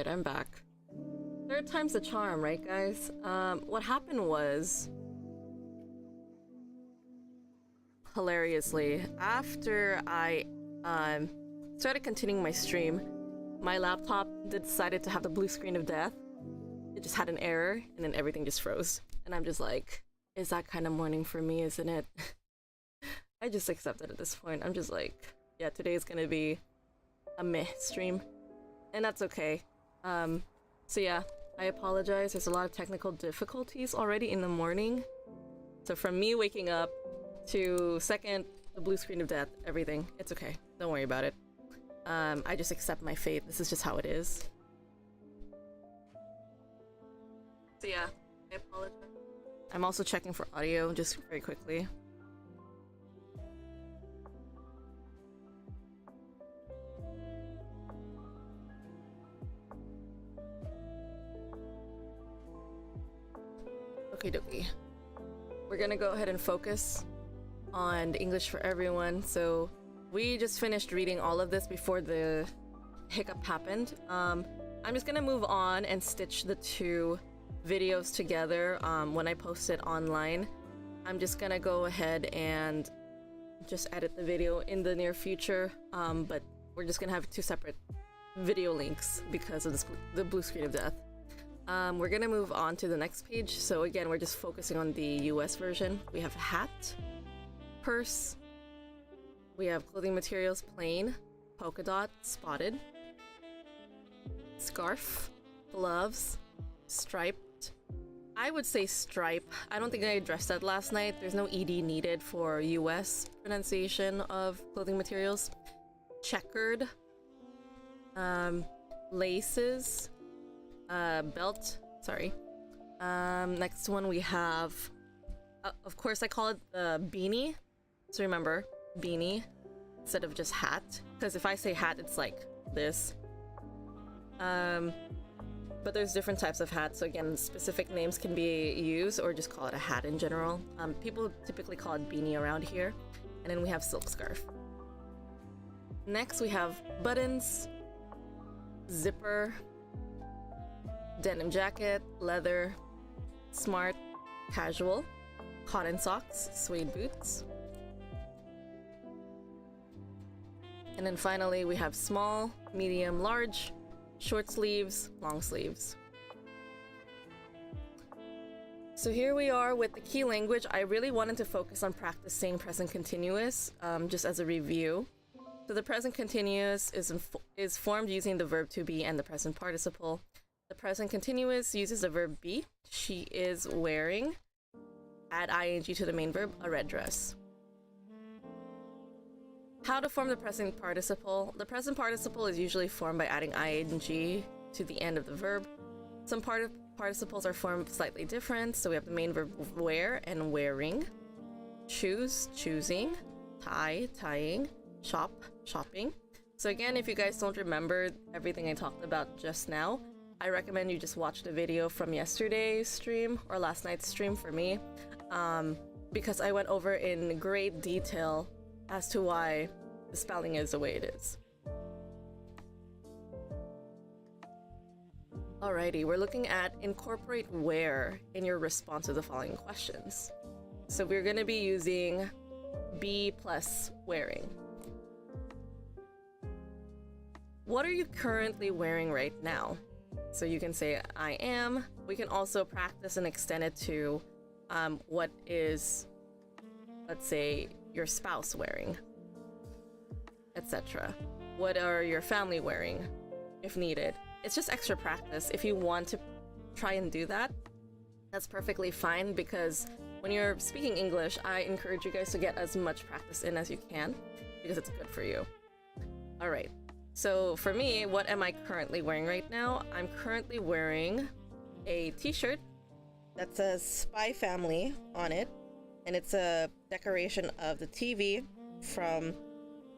Alright, I'm back. Third time's the charm, right guys? What happened was... hilariously, after I started continuing my stream, my laptop decided to have the blue screen of death. It just had an error, and then everything just froze. And I'm just like, is that kind of morning for me, isn't it? I just accept it at this point. I'm just like, yeah, today is gonna be a meh stream. And that's okay. So yeah, I apologize. There's a lot of technical difficulties already in the morning. So from me waking up to second, the blue screen of death, everything, it's okay. Don't worry about it. I just accept my fate. This is just how it is. So yeah, I apologize. I'm also checking for audio just very quickly. Okie dokie. We're gonna go ahead and focus on English for everyone. So we just finished reading all of this before the hiccup happened. I'm just gonna move on and stitch the two videos together when I post it online. I'm just gonna go ahead and just edit the video in the near future, but we're just gonna have two separate video links because of the blue screen of death. We're gonna move on to the next page. So again, we're just focusing on the US version. We have hat, purse, we have clothing materials, plain, polka dot, spotted, scarf, gloves, striped. I would say stripe. I don't think I addressed that last night. There's no ED needed for US pronunciation of clothing materials. Checkered, laces, belt, sorry. Next one we have, of course I call it the beanie. So remember, beanie instead of just hat, because if I say hat, it's like this. But there's different types of hats, so again, specific names can be used or just call it a hat in general. People typically call it beanie around here. And then we have silk scarf. Next we have buttons, zipper, denim jacket, leather, smart, casual, cotton socks, suede boots. And then finally we have small, medium, large, short sleeves, long sleeves. So here we are with the key language. I really wanted to focus on practicing present continuous, just as a review. So the present continuous is formed using the verb to be and the present participle. The present continuous uses the verb be. She is wearing. Add ing to the main verb, a red dress. How to form the present participle. The present participle is usually formed by adding ing to the end of the verb. Some participles are formed slightly different, so we have the main verb wear and wearing, choose, choosing, tie, tying, shop, shopping. So again, if you guys don't remember everything I talked about just now, I recommend you just watch the video from yesterday's stream or last night's stream for me, because I went over in great detail as to why the spelling is the way it is. Alrighty, we're looking at incorporate where in your response to the following questions. So we're going to be using be plus wearing. What are you currently wearing right now? So you can say I am. We can also practice and extend it to what is, let's say, your spouse wearing, etc. What are your family wearing if needed? It's just extra practice. If you want to try and do that, that's perfectly fine, because when you're speaking English, I encourage you guys to get as much practice in as you can because it's good for you. All right. So for me, what am I currently wearing right now? I'm currently wearing a t-shirt that says Spy Family on it, and it's a decoration of the TV from,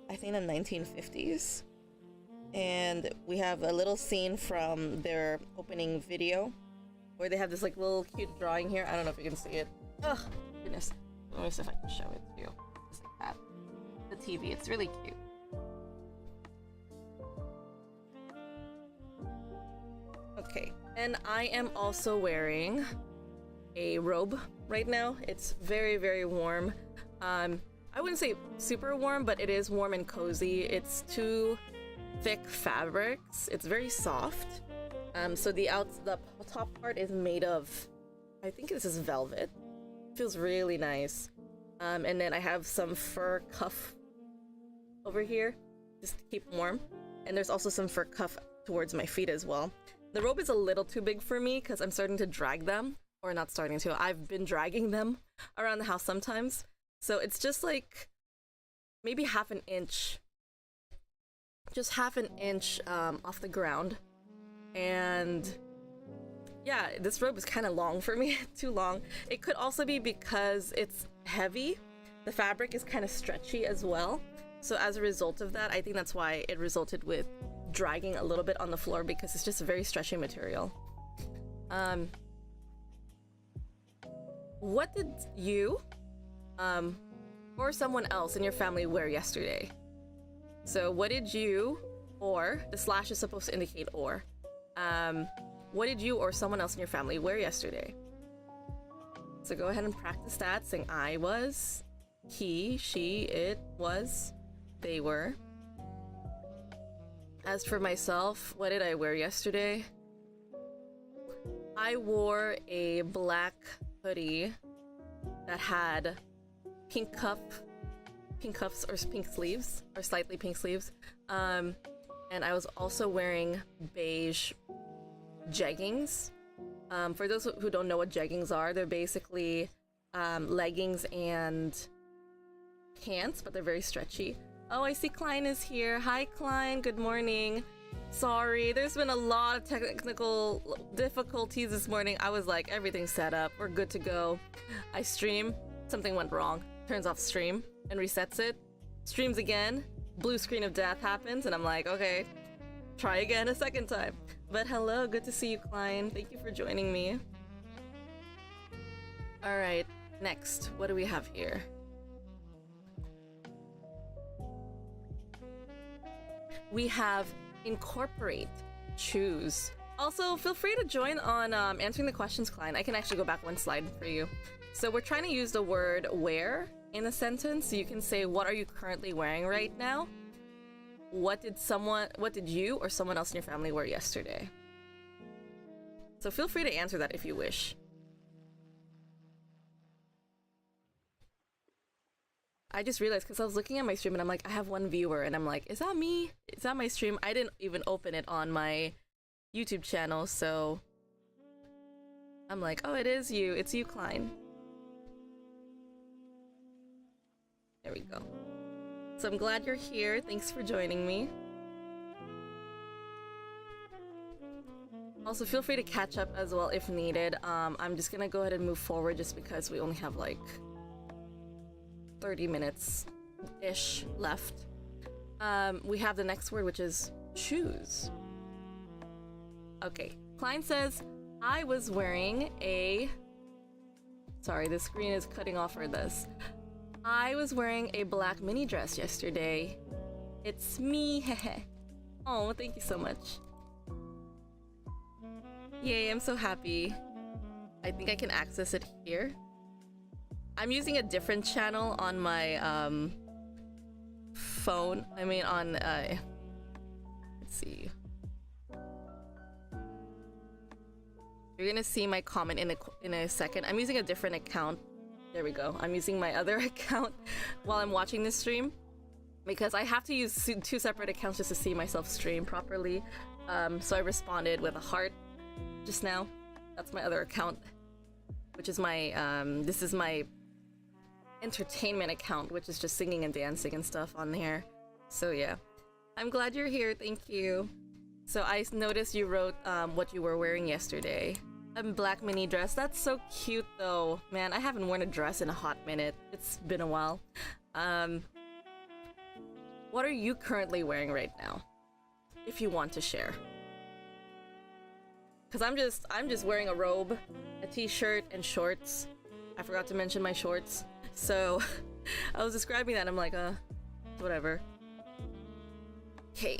I think, the 1950s. And we have a little scene from their opening video where they have this like little cute drawing here. I don't know if you can see it. Oh, goodness. Let me see if I can show it to you. Just like that. The TV, it's really cute. Okay, and I am also wearing a robe right now. It's very, very warm. I wouldn't say super warm, but it is warm and cozy. It's two thick fabrics. It's very soft. So the top part is made of, I think this is velvet. Feels really nice. And then I have some fur cuff over here just to keep warm. And there's also some fur cuff towards my feet as well. The robe is a little too big for me because I'm starting to drag them. Or not starting to, I've been dragging them around the house sometimes. So it's just like maybe half an inch. Just half an inch off the ground. And yeah, this robe is kind of long for me, too long. It could also be because it's heavy. The fabric is kind of stretchy as well. So as a result of that, I think that's why it resulted with dragging a little bit on the floor because it's just a very stretchy material. What did you or someone else in your family wear yesterday? So what did you, or the slash is supposed to indicate or, what did you or someone else in your family wear yesterday? So go ahead and practice that, saying I was, he, she, it was, they were. As for myself, what did I wear yesterday? I wore a black hoodie that had pink cuffs or pink sleeves, or slightly pink sleeves. And I was also wearing beige jeggings. For those who don't know what jeggings are, they're basically leggings and pants, but they're very stretchy. Oh, I see Klein is here. Hi, Klein. Good morning. Sorry, there's been a lot of technical difficulties this morning. I was like, everything's set up. We're good to go. I stream. Something went wrong. Turns off stream and resets it. Streams again. Blue screen of death happens, and I'm like, okay, try again a second time. But hello, good to see you, Klein. Thank you for joining me. All right, next, what do we have here? We have incorporate, choose. Also, feel free to join on answering the questions, Klein. I can actually go back one slide for you. So we're trying to use the word wear in a sentence. So you can say, what are you currently wearing right now? What did you or someone else in your family wear yesterday? So feel free to answer that if you wish. I just realized because I was looking at my stream and I'm like, I have one viewer, and I'm like, is that me? Is that my stream? I didn't even open it on my YouTube channel, so I'm like, oh, it is you. It's you, Klein. There we go. So I'm glad you're here. Thanks for joining me. Also, feel free to catch up as well if needed. I'm just gonna go ahead and move forward just because we only have like 30 minutes-ish left. We have the next word, which is choose. Okay, Klein says, I was wearing a... Sorry, the screen is cutting off for this. I was wearing a black mini dress yesterday. It's me, hehe. Oh, thank you so much. Yay, I'm so happy. I think I can access it here. I'm using a different channel on my phone. I mean on let's see. You're gonna see my comment in a second. I'm using a different account. There we go. I'm using my other account while I'm watching this stream because I have to use two separate accounts just to see myself stream properly. So I responded with a heart just now. That's my other account, which is my this is my entertainment account, which is just singing and dancing and stuff on here. So yeah, I'm glad you're here. Thank you. So I noticed you wrote what you were wearing yesterday. A black mini dress. That's so cute though. Man, I haven't worn a dress in a hot minute. It's been a while. What are you currently wearing right now? If you want to share. Cause I'm just wearing a robe, a t-shirt, and shorts. I forgot to mention my shorts. So I was describing that, I'm like, whatever. Okay.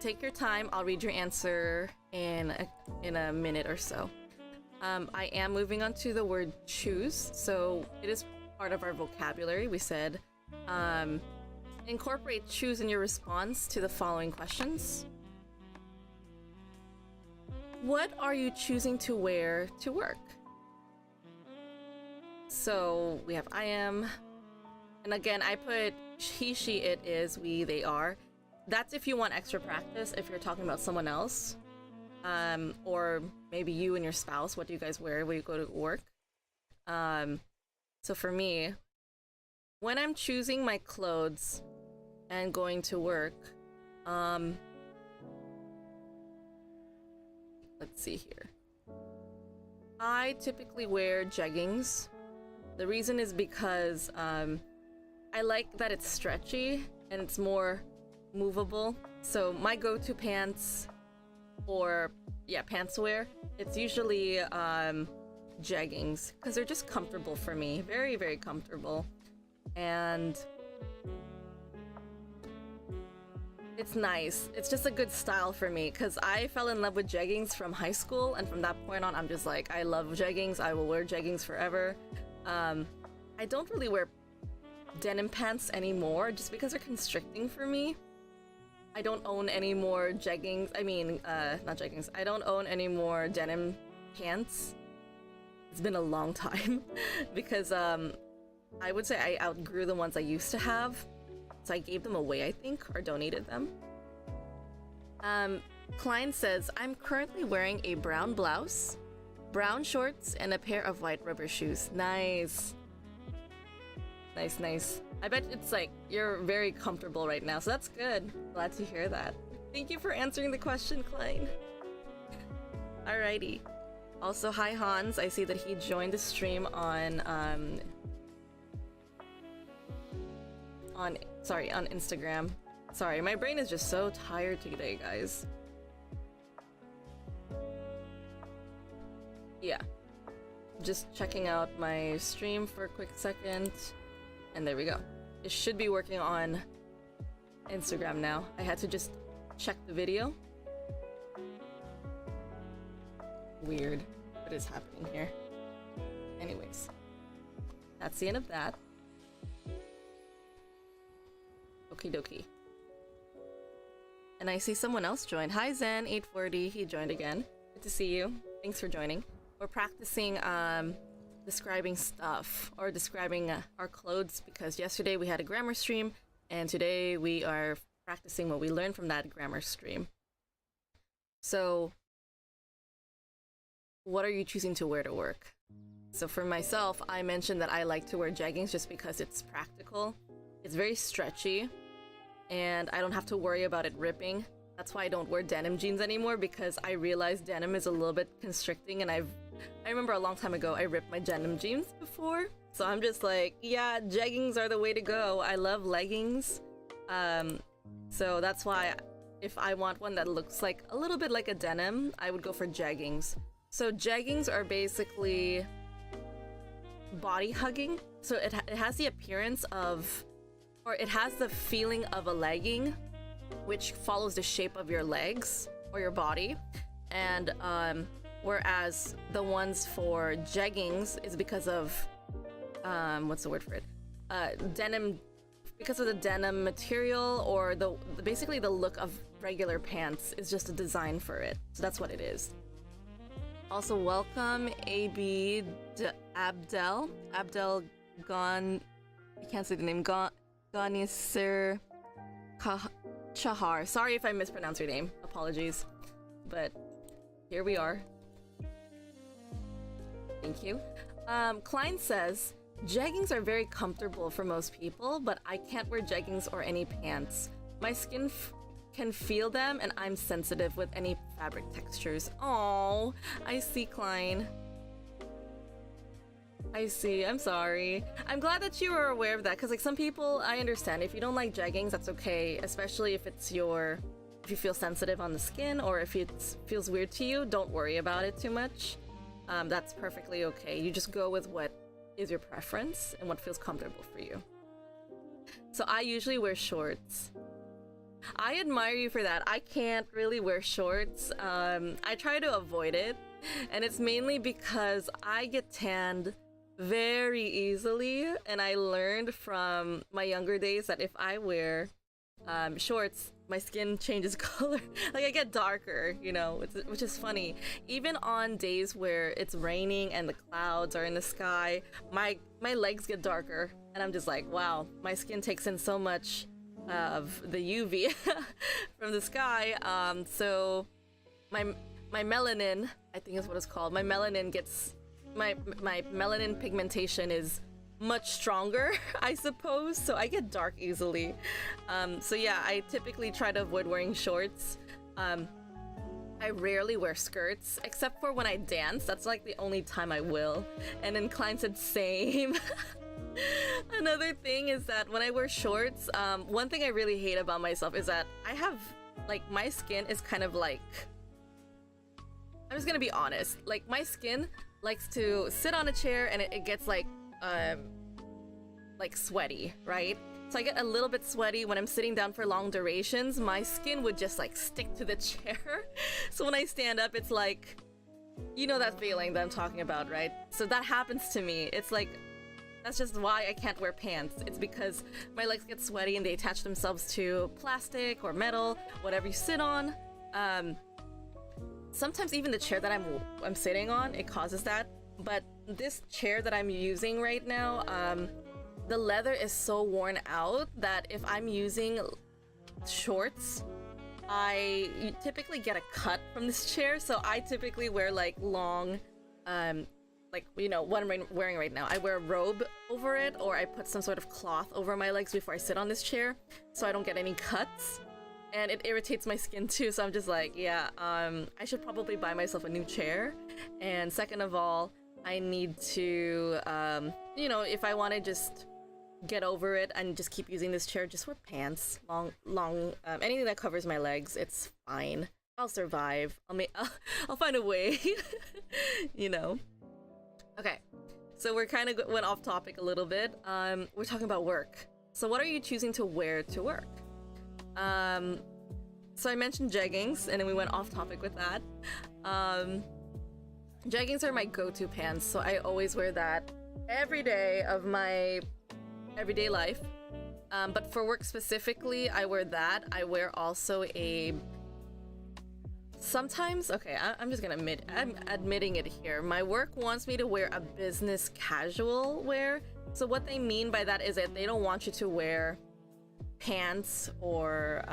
take your time. I'll read your answer in a minute or so. I am moving on to the word choose. So it is part of our vocabulary. We said incorporate choose in your response to the following questions. What are you choosing to wear to work? So we have I am, and again I put he, she, it, is, we, they, are. That's if you want extra practice, if you're talking about someone else. Or maybe you and your spouse, what do you guys wear when you go to work? So for me, when I'm choosing my clothes and going to work, let's see here. I typically wear jeggings. The reason is because I like that it's stretchy and it's more movable. So my go-to pants, or pants wear, it's usually jeggings because they're just comfortable for me. Very, very comfortable. And it's nice. It's just a good style for me because I fell in love with jeggings from high school, and from that point on I'm just like, I love jeggings. I will wear jeggings forever. I don't really wear denim pants anymore just because they're constricting for me. I don't own any more jeggings. I mean, not jeggings. I don't own any more denim pants. It's been a long time because I would say I outgrew the ones I used to have. So I gave them away, I think, or donated them. Klein says, I'm currently wearing a brown blouse, brown shorts, and a pair of white rubber shoes. Nice. Nice, nice. I bet it's like you're very comfortable right now, so that's good. Glad to hear that. Thank you for answering the question, Klein. Alrighty. Also, hi Hans. I see that he joined the stream on Instagram. Sorry, my brain is just so tired today, guys. Yeah. Just checking out my stream for a quick second. And there we go. It should be working on Instagram now. I had to just check the video. Weird. What is happening here? Anyways. That's the end of that. Okie dokie. And I see someone else joined. Hi Zen840. He joined again. Good to see you. Thanks for joining. We're practicing describing stuff, or describing our clothes, because yesterday we had a grammar stream and today we are practicing what we learned from that grammar stream. So what are you choosing to wear to work? So for myself, I mentioned that I like to wear jeggings just because it's practical. It's very stretchy and I don't have to worry about it ripping. That's why I don't wear denim jeans anymore, because I realized denim is a little bit constricting, and I remember a long time ago I ripped my denim jeans before. So I'm just like, yeah, jeggings are the way to go. I love leggings. So that's why if I want one that looks like a little bit like a denim, I would go for jeggings. So jeggings are basically body hugging. So it has the appearance of, or it has the feeling of a legging, which follows the shape of your legs or your body. And whereas the ones for jeggings is because of what's the word for it? Denim, because of the denim material, or basically the look of regular pants is just a design for it. So that's what it is. Also, welcome Abdel Gon. I can't say the name. Ganisir Chahar. Sorry if I mispronounced your name. Apologies. But here we are. Thank you. Klein says, jeggings are very comfortable for most people, but I can't wear jeggings or any pants. My skin can feel them, and I'm sensitive with any fabric textures. Oh, I see, Klein. I see. I'm sorry. I'm glad that you are aware of that, because like some people, I understand. If you don't like jeggings, that's okay, especially if it's if you feel sensitive on the skin, or if it feels weird to you, don't worry about it too much. That's perfectly okay. You just go with what is your preference and what feels comfortable for you. So I usually wear shorts. I admire you for that. I can't really wear shorts. I try to avoid it, and it's mainly because I get tanned very easily, and I learned from my younger days that if I wear shorts, my skin changes color. Like I get darker, you know, which is funny. Even on days where it's raining and the clouds are in the sky, my legs get darker, and I'm just like, wow, my skin takes in so much of the UV from the sky. So my melanin, I think is what it's called. My melanin gets my melanin pigmentation is much stronger, I suppose, so I get dark easily. So yeah, I typically try to avoid wearing shorts. I rarely wear skirts, except for when I dance. That's like the only time I will. And then Klein said same. Another thing is that when I wear shorts, one thing I really hate about myself is that I have, like, my skin is kind of like, I'm just gonna be honest, like my skin likes to sit on a chair and it gets like sweaty, right? So I get a little bit sweaty when I'm sitting down for long durations. My skin would just like stick to the chair. So when I stand up, it's like, you know that feeling that I'm talking about, right? So that happens to me. It's like, that's just why I can't wear pants. It's because my legs get sweaty and they attach themselves to plastic or metal, whatever you sit on. Sometimes even the chair that I'm sitting on, it causes that. But this chair that I'm using right now, the leather is so worn out that if I'm using shorts, I typically get a cut from this chair. So I typically wear like long, like, you know, what I'm wearing right now. I wear a robe over it, or I put some sort of cloth over my legs before I sit on this chair so I don't get any cuts. And it irritates my skin too, so I'm just like, yeah, I should probably buy myself a new chair. And second of all, I need to, you know, if I want to just get over it and just keep using this chair, just wear pants, long, anything that covers my legs, it's fine. I'll survive. I'll find a way, you know. Okay, so we're kind of went off topic a little bit. We're talking about work. So what are you choosing to wear to work? So I mentioned jeggings, and then we went off topic with that. Jeggings are my go-to pants, so I always wear that every day of my everyday life. But for work specifically, I wear that. I wear also sometimes, okay, I'm just gonna I'm admitting it here. My work wants me to wear a business casual wear. So what they mean by that is that they don't want you to wear pants or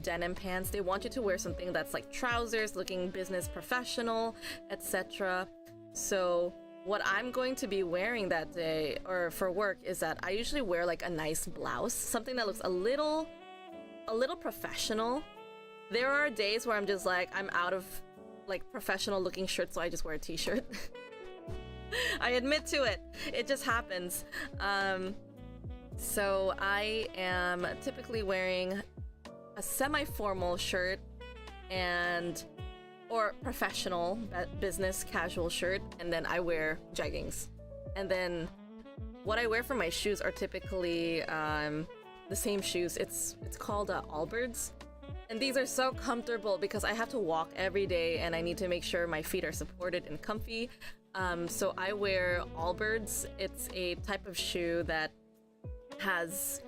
denim pants. They want you to wear something that's like trousers, looking business professional, etc. So what I'm going to be wearing that day or for work is that I usually wear like a nice blouse, something that looks a little professional. There are days where I'm just like, I'm out of like professional looking shirts, so I just wear a t-shirt. I admit to it. It just happens. So I am typically wearing a semi-formal shirt or professional business casual shirt, and then I wear jeggings. And then what I wear for my shoes are typically the same shoes. It's called Allbirds. And these are so comfortable because I have to walk every day and I need to make sure my feet are supported and comfy. So I wear Allbirds. It's a type of shoe that has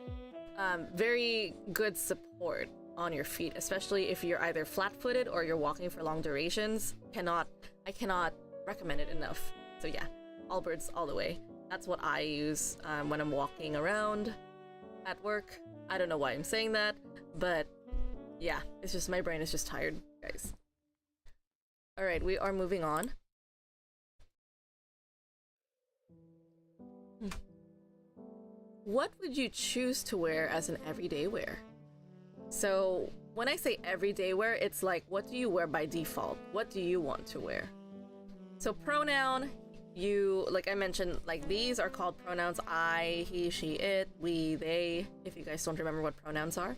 very good support on your feet, especially if you're either flat-footed or you're walking for long durations. I cannot recommend it enough. So yeah, Allbirds all the way. That's what I use when I'm walking around at work. I don't know why I'm saying that, but yeah, it's just my brain is just tired, guys. All right, we are moving on. What would you choose to wear as an everyday wear? So when I say everyday wear, it's like, what do you wear by default? What do you want to wear? So pronoun, you, like I mentioned, like these are called pronouns: I, he, she, it, we, they, if you guys don't remember what pronouns are.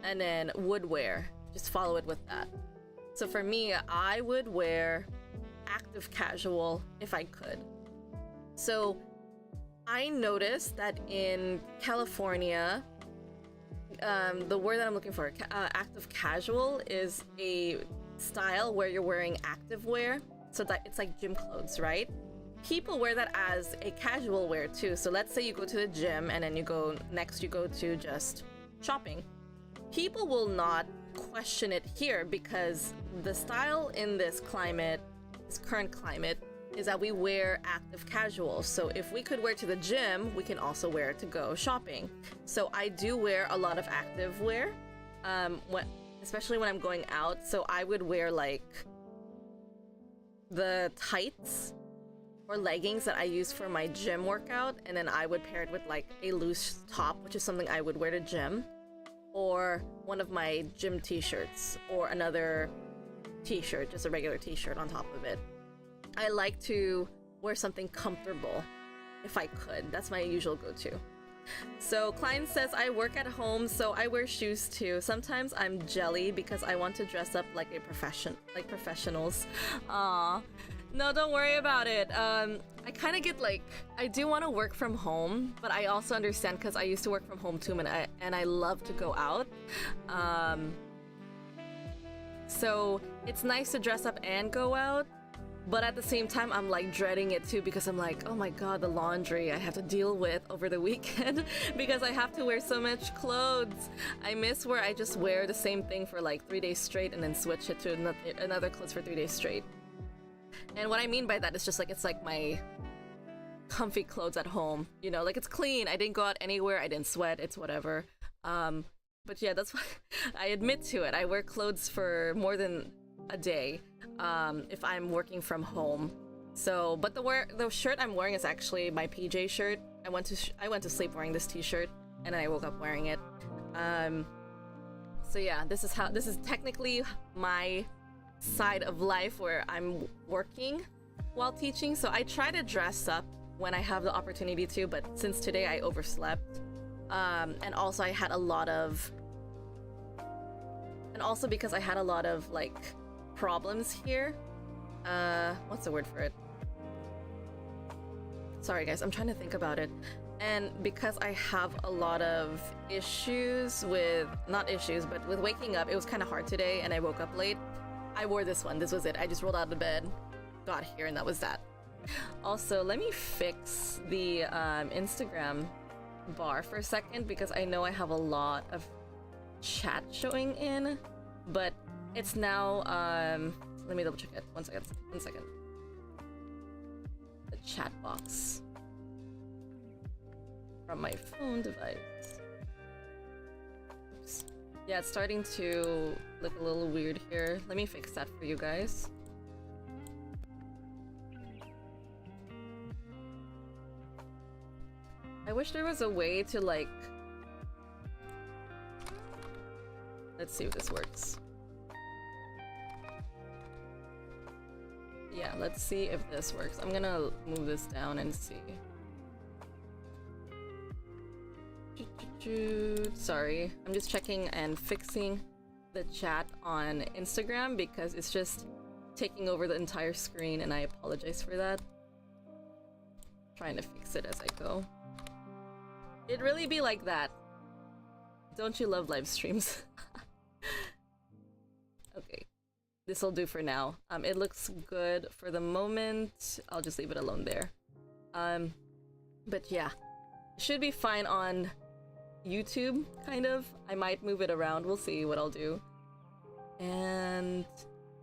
And then would wear, just follow it with that. So for me, I would wear active casual if I could. So I noticed that in California, the word that I'm looking for, active casual, is a style where you're wearing active wear. So that it's like gym clothes, right? People wear that as a casual wear too. So let's say you go to the gym and then you go to just shopping. People will not question it here because the style in this current climate, is that we wear active casual. So if we could wear to the gym, we can also wear it to go shopping. So I do wear a lot of active wear, especially when I'm going out. So I would wear like the tights or leggings that I use for my gym workout, and then I would pair it with like a loose top, which is something I would wear to gym, or one of my gym t-shirts, or another t-shirt, just a regular t-shirt on top of it. I like to wear something comfortable if I could. That's my usual go-to. So Klein says, I work at home, so I wear shoes too. Sometimes I'm jelly because I want to dress up like professionals. Aww. No, don't worry about it. I kind of get like, I do want to work from home, but I also understand because I used to work from home too, and I love to go out. So it's nice to dress up and go out. But at the same time, I'm like dreading it too because I'm like, oh my god, the laundry I have to deal with over the weekend because I have to wear so much clothes. I miss where I just wear the same thing for like 3 days straight and then switch it to another clothes for 3 days straight. And what I mean by that is just like, it's like my comfy clothes at home, you know, like it's clean. I didn't go out anywhere. I didn't sweat. It's whatever. But yeah, that's why I admit to it. I wear clothes for more than a day if I'm working from home. So, but the shirt I'm wearing is actually my PJ shirt. I went to sleep wearing this t-shirt and then I woke up wearing it. So yeah, this is technically my side of life where I'm working while teaching. So I try to dress up when I have the opportunity to, but since today I overslept. And also because I had a lot of like problems here. What's the word for it? Sorry guys, I'm trying to think about it. And because I have a lot of issues with, not issues, but with waking up, it was kind of hard today and I woke up late. I wore this one. This was it. I just rolled out of bed, got here, and that was that. Also, let me fix the Instagram bar for a second because I know I have a lot of chat showing in, but it's now let me double check it. One second. The chat box from my phone device. Oops. Yeah, it's starting to look a little weird here. Let me fix that for you guys. I wish there was a way to like... Let's see if this works. Yeah, let's see if this works. I'm gonna move this down and see. Sorry, I'm just checking and fixing the chat on Instagram because it's just taking over the entire screen and I apologize for that. Trying to fix it as I go. It'd really be like that. Don't you love live streams? Okay, this'll do for now. It looks good for the moment. I'll just leave it alone there. But yeah, should be fine on YouTube, kind of. I might move it around. We'll see what I'll do. And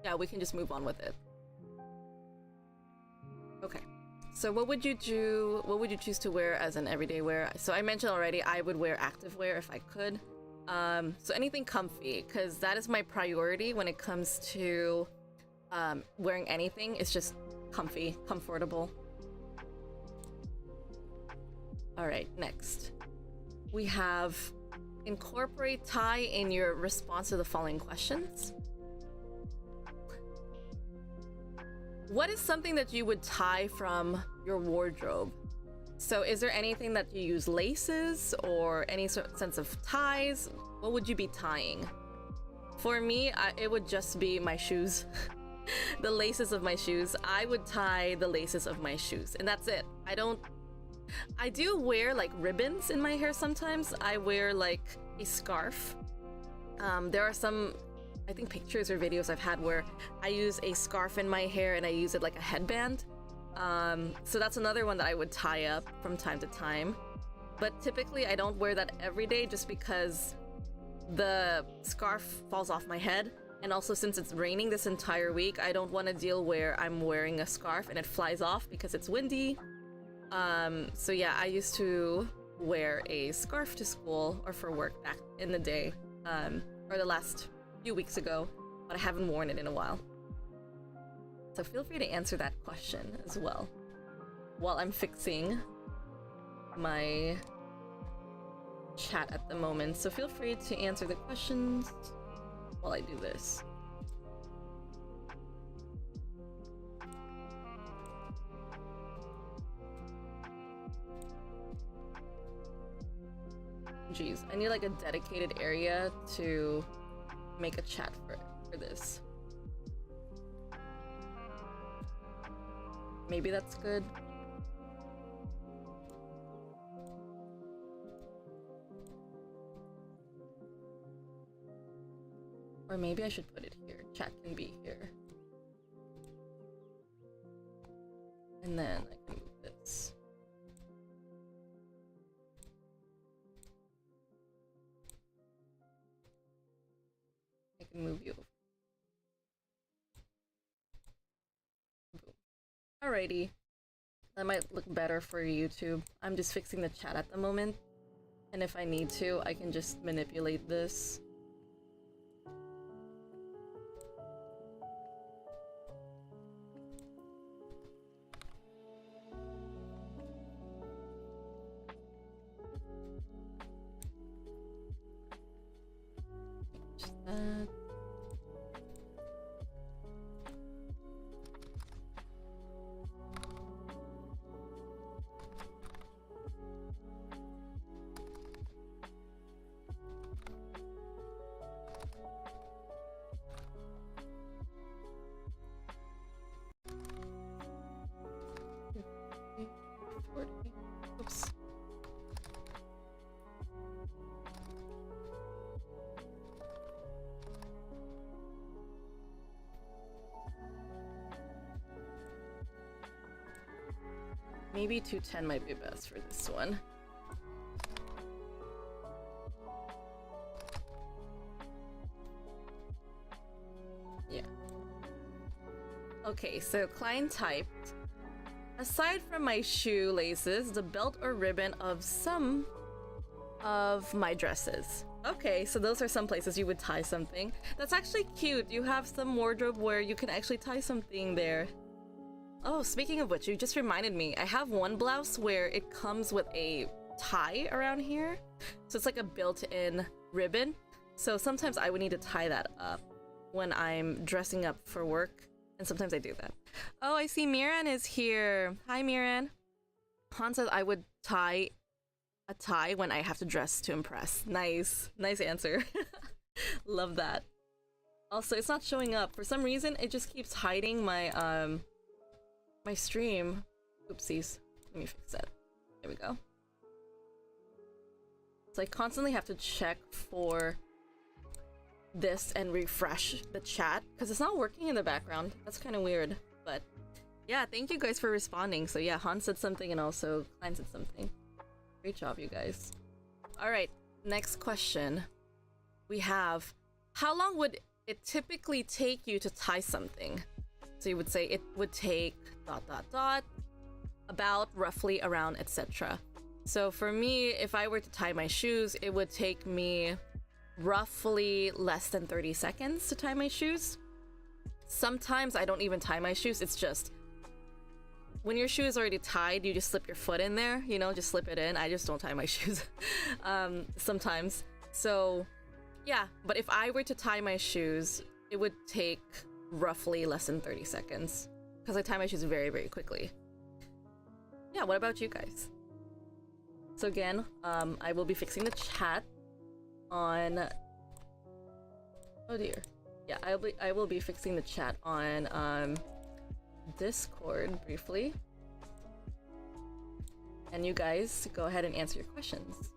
yeah, we can just move on with it. Okay. So what would you do? What would you choose to wear as an everyday wear? So I mentioned already I would wear active wear if I could. So anything comfy, because that is my priority when it comes to wearing anything. It's just comfy, comfortable. All right, next. We have incorporate tie in your response to the following questions. What is something that you would tie from your wardrobe? So is there anything that you use laces or any sense of ties? What would you be tying? For me, it would just be my shoes. The laces of my shoes. I would tie the laces of my shoes and that's it. I do wear like ribbons in my hair sometimes. I wear like a scarf. There are some, I think, pictures or videos I've had where I use a scarf in my hair and I use it like a headband. So that's another one that I would tie up from time to time. But typically I don't wear that every day just because the scarf falls off my head. And also, since it's raining this entire week, I don't want to deal where I'm wearing a scarf and it flies off because it's windy. So yeah, I used to wear a scarf to school or for work back in the day, or the last few weeks ago, but I haven't worn it in a while. So feel free to answer that question as well while I'm fixing my chat at the moment. So feel free to answer the questions while I do this. Jeez, I need like a dedicated area to make a chat for this. Maybe that's good. Or maybe I should put it here. Chat can be here. And then I can move this. I can move you. Boom. Alrighty. That might look better for YouTube. I'm just fixing the chat at the moment. And if I need to, I can just manipulate this. Oops. Maybe 210 might be best for this one. Yeah. Okay, so client typed, aside from my shoelaces, the belt or ribbon of some of my dresses. Okay, so those are some places you would tie something. That's actually cute. You have some wardrobe where you can actually tie something there. Oh, speaking of which, you just reminded me. I have one blouse where it comes with a tie around here. So it's like a built-in ribbon. So sometimes I would need to tie that up when I'm dressing up for work. And sometimes I do that. Oh, I see Miran is here. Hi, Miran. Han says I would tie a tie when I have to dress to impress. Nice. Nice answer. Love that. Also, it's not showing up. For some reason, it just keeps hiding my, my stream. Oopsies. Let me fix that. There we go. So I constantly have to check for this and refresh the chat because it's not working in the background. That's kind of weird, but yeah, thank you guys for responding. So yeah, Han said something and also Klein said something. Great job, you guys. All right, next question. We have, how long would it typically take you to tie something? So you would say it would take ... about, roughly, around, etc. So for me, if I were to tie my shoes, it would take me roughly less than 30 seconds to tie my shoes. Sometimes I don't even tie my shoes. It's just when your shoe is already tied, you just slip your foot in there, you know, just slip it in. I just don't tie my shoes sometimes. So yeah, but if I were to tie my shoes, it would take roughly less than 30 seconds because I tie my shoes very, very quickly. Yeah, what about you guys? So again, I will be fixing the chat on, oh dear, yeah, I will be fixing the chat on Discord briefly, and you guys go ahead and answer your questions.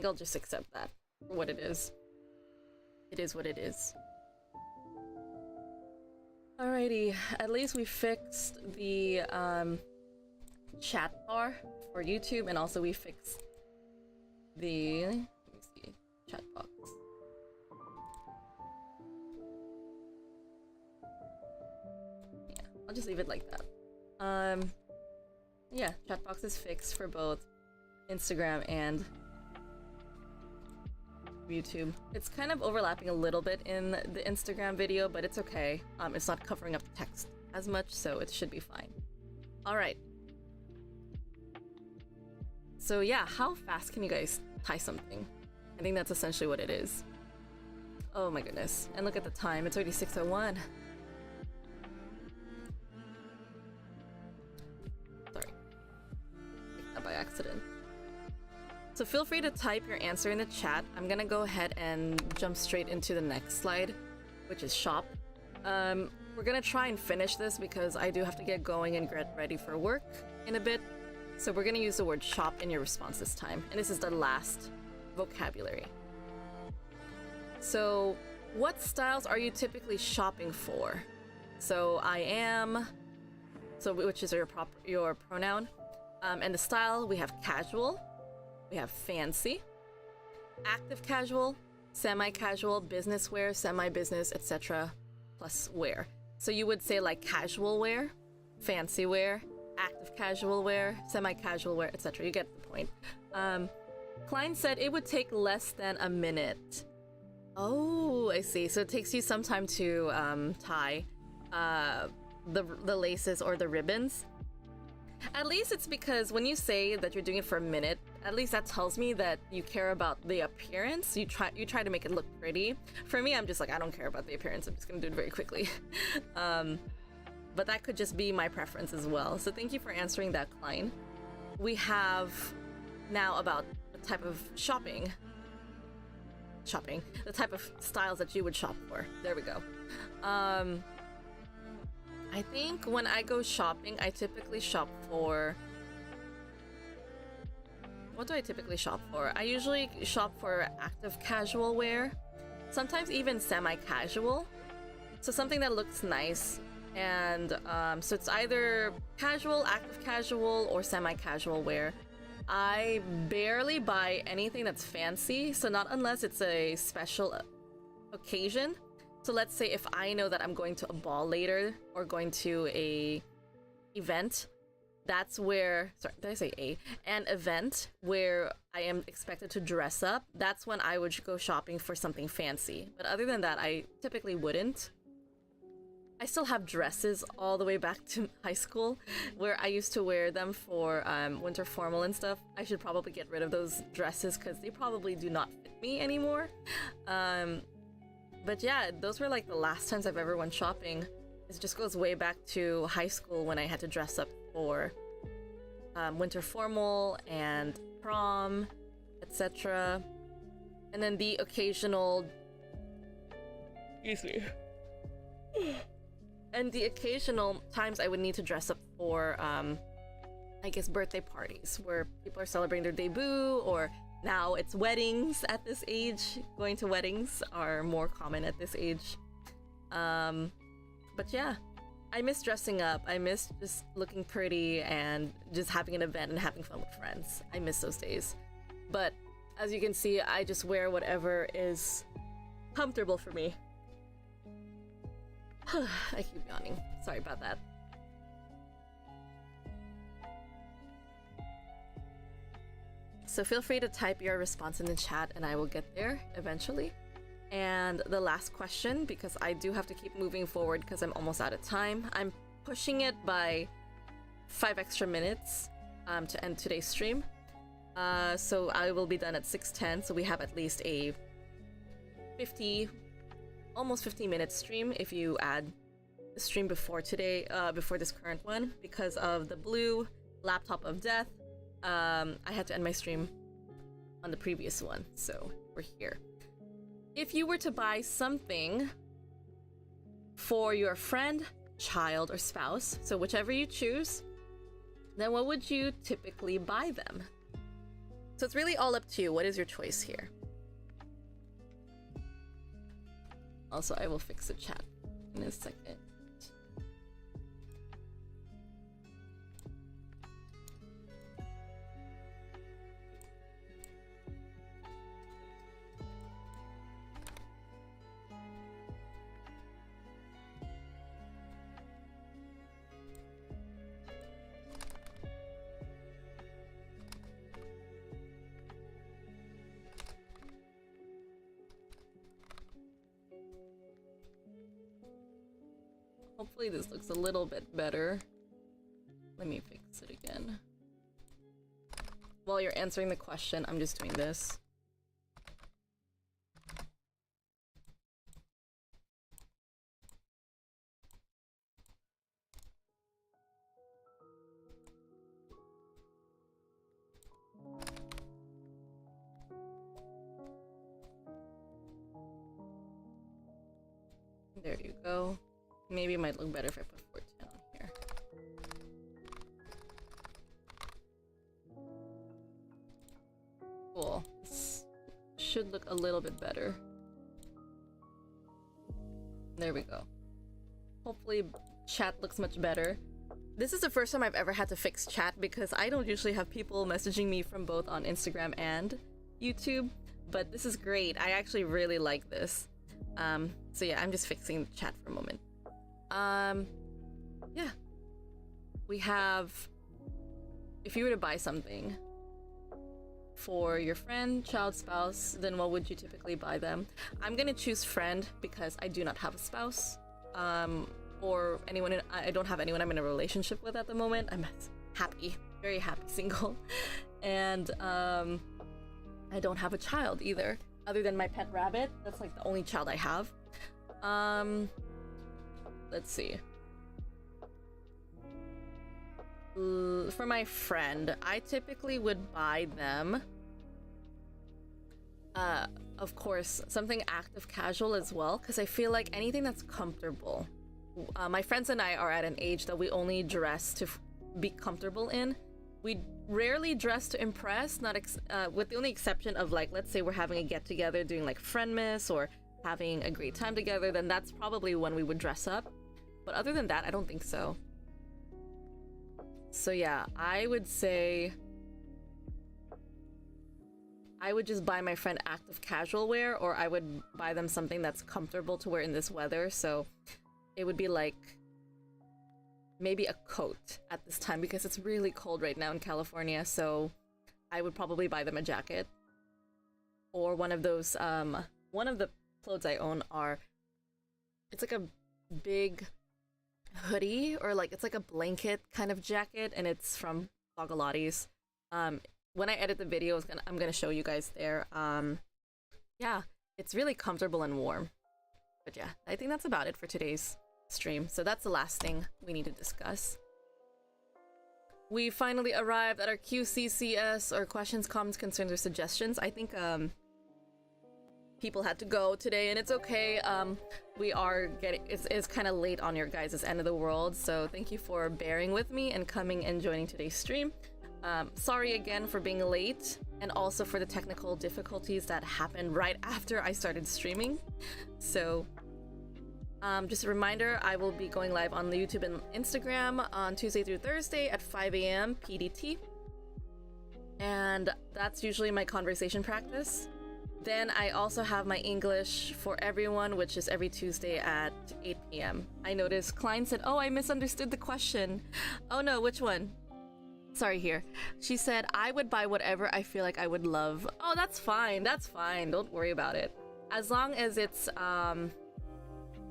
I'll just accept that for what it is. It is what it is. Alrighty, at least we fixed the chat bar for YouTube, and also we fixed the, let me see, chat box. Yeah, I'll just leave it like that. Yeah, chat box is fixed for both Instagram and YouTube. It's kind of overlapping a little bit in the Instagram video, but it's okay. It's not covering up the text as much, so it should be fine. Alright. So yeah, how fast can you guys tie something? I think that's essentially what it is. Oh my goodness. And look at the time, it's already 6:01. Sorry. Picked that by accident. So feel free to type your answer in the chat. I'm gonna go ahead and jump straight into the next slide, which is shop. We're gonna try and finish this because I do have to get going and get ready for work in a bit. So we're gonna use the word shop in your response this time. And this is the last vocabulary. So what styles are you typically shopping for? So I am, so which is your pronoun. And the style, we have casual. We have fancy, active casual, semi-casual, business wear, semi-business, etc. plus wear. So you would say like casual wear, fancy wear, active casual wear, semi-casual wear, etc. You get the point. Klein said it would take less than a minute. Oh, I see. So it takes you some time to tie the laces or the ribbons. At least it's because when you say that you're doing it for a minute, at least that tells me that you care about the appearance. You try to make it look pretty. For me, I'm just like, I don't care about the appearance. I'm just gonna do it very quickly. But that could just be my preference as well. So thank you for answering that, Klein. We have now about the type of shopping, the type of styles that you would shop for. There we go. I think when I go shopping, I typically shop for... What do I typically shop for? I usually shop for active casual wear, sometimes even semi-casual. So something that looks nice. And so it's either casual, active casual, or semi-casual wear. I barely buy anything that's fancy, so not unless it's a special occasion. So let's say if I know that I'm going to a ball later or going to a event, that's where, sorry, did I say an event where I am expected to dress up, that's when I would go shopping for something fancy. But other than that, I typically wouldn't. I still have dresses all the way back to high school where I used to wear them for winter formal and stuff. I should probably get rid of those dresses because they probably do not fit me anymore. But yeah, those were like the last times I've ever went shopping. It just goes way back to high school when I had to dress up for winter formal and prom, etc. And then the occasional... Excuse me. And the occasional times I would need to dress up for, I guess, birthday parties where people are celebrating their debut, or now it's weddings at this age. Going to weddings are more common at this age. But yeah, I miss dressing up. I miss just looking pretty and just having an event and having fun with friends. I miss those days. But as you can see, I just wear whatever is comfortable for me. I keep yawning. Sorry about that. So feel free to type your response in the chat and I will get there eventually. And the last question, because I do have to keep moving forward because I'm almost out of time. I'm pushing it by 5 extra minutes to end today's stream. So I will be done at 6:10, so we have at least a almost 50-minute stream if you add the stream before today, before this current one. Because of the blue laptop of death, I had to end my stream on the previous one, so we're here. If you were to buy something for your friend, child, or spouse, so whichever you choose, then what would you typically buy them? So it's really all up to you. What is your choice here? Also, I will fix the chat in a second. Hopefully this looks a little bit better. Let me fix it again. While you're answering the question, I'm just doing this. There you go. Maybe it might look better if I put 410 on here. Cool. This should look a little bit better. There we go. Hopefully chat looks much better. This is the first time I've ever had to fix chat because I don't usually have people messaging me from both on Instagram and YouTube, but this is great. I actually really like this. So yeah, I'm just fixing the chat for a moment. Yeah. We have, if you were to buy something for your friend, child, spouse, then what would you typically buy them? I'm gonna choose friend because I do not have a spouse, or anyone. I don't have anyone I'm in a relationship with at the moment. I'm happy, very happy single, and I don't have a child either, other than my pet rabbit. That's like the only child I have. Let's see. For my friend, I typically would buy them, of course, something active casual as well, because I feel like anything that's comfortable. My friends and I are at an age that we only dress to be comfortable in. We rarely dress to impress, not with the only exception of, like, let's say we're having a get-together, doing like Friendmas or having a great time together, then that's probably when we would dress up. But other than that, I don't think so. So yeah, I would say I would just buy my friend active casual wear, or I would buy them something that's comfortable to wear in this weather. So it would be like maybe a coat at this time because it's really cold right now in California. So I would probably buy them a jacket, or one of those one of the clothes I own are, it's like a big hoodie, or like it's like a blanket kind of jacket, and it's from Logalotti's. When I edit the video, I'm gonna show you guys there. Yeah, it's really comfortable and warm. But yeah, I think that's about it for today's stream. So that's the last thing we need to discuss. We finally arrived at our QCCS, or questions, comments, concerns, or suggestions. I think people had to go today, and it's okay. We are getting, it's kind of late on your guys' end of the world, so thank you for bearing with me and coming and joining today's stream. Sorry again for being late, and also for the technical difficulties that happened right after I started streaming. So just a reminder, I will be going live on the YouTube and Instagram on Tuesday through Thursday at 5 a.m. PDT, and that's usually my conversation practice. Then I also have my English for Everyone, which is every Tuesday at 8 p.m. I noticed Klein said, oh, I misunderstood the question. Oh no, which one? Sorry, here. She said, I would buy whatever I feel like I would love. Oh, that's fine. That's fine. Don't worry about it. As long as it's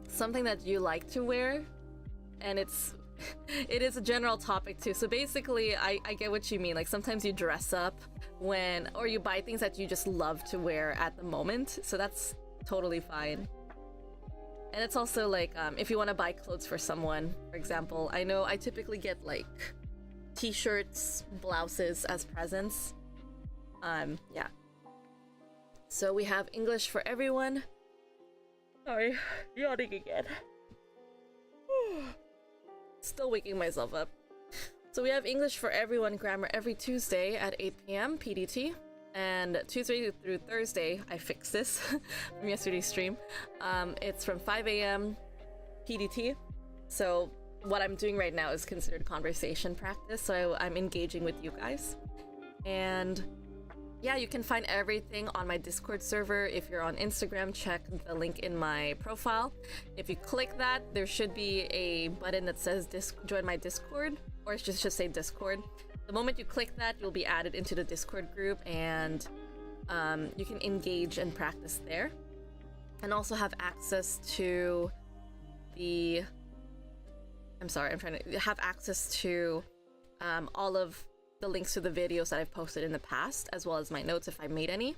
something that you like to wear, and it is a general topic too. So basically, I get what you mean. Like sometimes you dress up or you buy things that you just love to wear at the moment. So that's totally fine. And it's also like, if you want to buy clothes for someone, for example, I know I typically get like t-shirts, blouses as presents. Yeah. So we have English for Everyone. Sorry, yawning again. Still waking myself up. So we have English for Everyone grammar every Tuesday at 8 p.m. PDT. And Tuesday through Thursday, I fixed this from yesterday's stream. It's from 5 a.m. PDT. So what I'm doing right now is considered conversation practice. So I'm engaging with you guys. And yeah, you can find everything on my Discord server. If you're on Instagram, check the link in my profile. If you click that, there should be a button that says join my Discord, or it should say Discord. The moment you click that, you'll be added into the Discord group, and you can engage and practice there. And also have access to the... I'm trying to have access to all of the links to the videos that I've posted in the past, as well as my notes if I made any.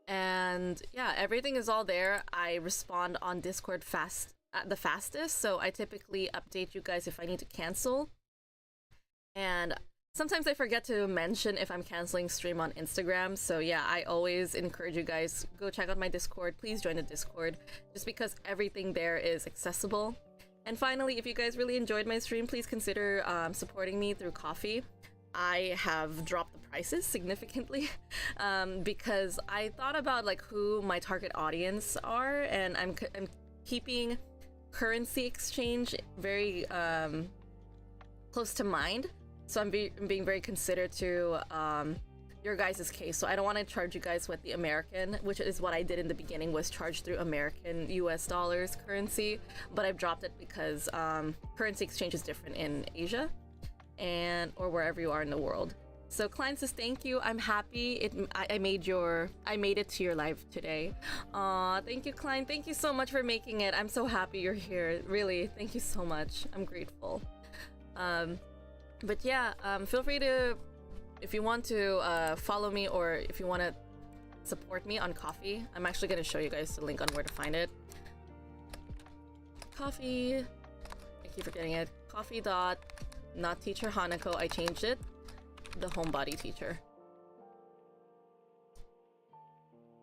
And yeah, everything is all there. I respond on Discord the fastest, so I typically update you guys if I need to cancel. And sometimes I forget to mention if I'm canceling stream on Instagram, so yeah, I always encourage you guys, go check out my Discord. Please join the Discord, just because everything there is accessible. And finally, if you guys really enjoyed my stream, please consider supporting me through Ko-fi. I have dropped the prices significantly because I thought about like who my target audience are, and I'm keeping currency exchange very close to mind. So I'm being very considerate to your guys' case. So I don't want to charge you guys with the American, which is what I did in the beginning, was charge through American US dollars currency. But I've dropped it because currency exchange is different in Asia or wherever you are in the world. So Klein says thank you. I'm happy I made it to your live today. Aw, thank you, Klein. Thank you so much for making it. I'm so happy you're here. Really, thank you so much. I'm grateful. But yeah, feel free to, if you want to follow me, or if you want to support me on Ko-fi. I'm actually going to show you guys the link on where to find it. Ko-fi. I keep forgetting it. Ko-fi dot, not teacher Hanako. I changed it. The Homebody teacher.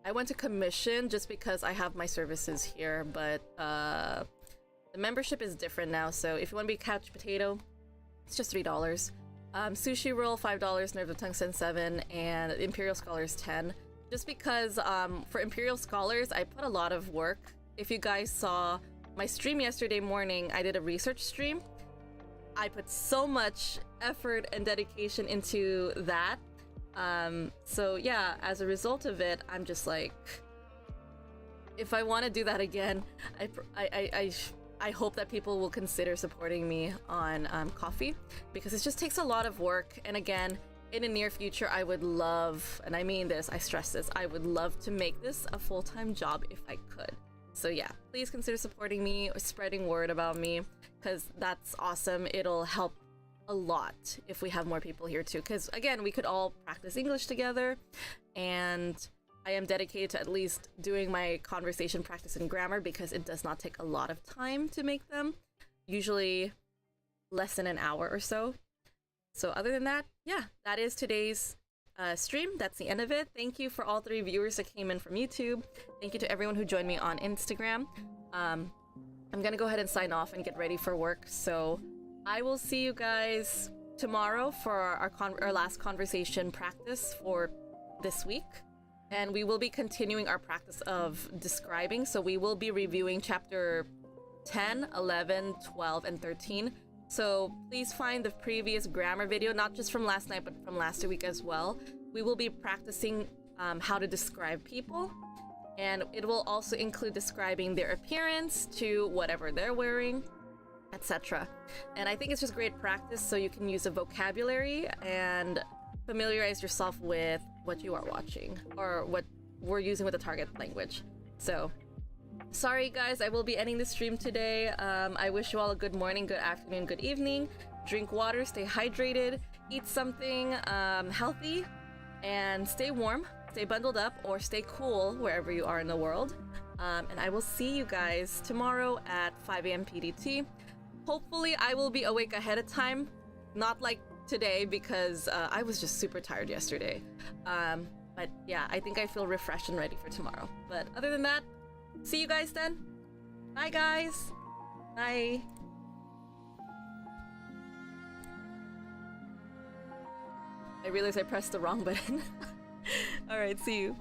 I went to commission just because I have my services here, but the membership is different now. So if you want to be couch potato, it's just $3. Sushi roll $5, Nerve of Tungsten $7, and Imperial Scholars $10. Just because for Imperial Scholars, I put a lot of work. If you guys saw my stream yesterday morning, I did a research stream. I put so much effort and dedication into that. So yeah, as a result of it, I'm just like, if I want to do that again, I hope that people will consider supporting me on Ko-fi, because it just takes a lot of work. And again, in the near future, I would love, and I mean this, I stress this, I would love to make this a full-time job if I could. So yeah, please consider supporting me or spreading word about me, because that's awesome. It'll help a lot if we have more people here too, because again, we could all practice English together, and I am dedicated to at least doing my conversation practice and grammar, because it does not take a lot of time to make them, usually less than an hour or so. So other than that, yeah, that is today's stream. That's the end of it. Thank you for all 3 viewers that came in from YouTube. Thank you to everyone who joined me on Instagram. I'm gonna go ahead and sign off and get ready for work. So I will see you guys tomorrow for our last conversation practice for this week. And we will be continuing our practice of describing. So we will be reviewing chapter 10, 11, 12, and 13. So please find the previous grammar video, not just from last night, but from last week as well. We will be practicing how to describe people. And it will also include describing their appearance to whatever they're wearing, etc. And I think it's just great practice, so you can use a vocabulary and familiarize yourself with what you are watching, or what we're using with the target language. So sorry guys, I will be ending the stream today. I wish you all a good morning, good afternoon, good evening. Drink water, stay hydrated, eat something healthy, and stay warm, stay bundled up, or stay cool wherever you are in the world. And I will see you guys tomorrow at 5 a.m. PDT. Hopefully I will be awake ahead of time, not like today, because I was just super tired yesterday. But yeah, I think I feel refreshed and ready for tomorrow. But other than that, see you guys then. Bye guys. Bye. I realized I pressed the wrong button. All right, see you.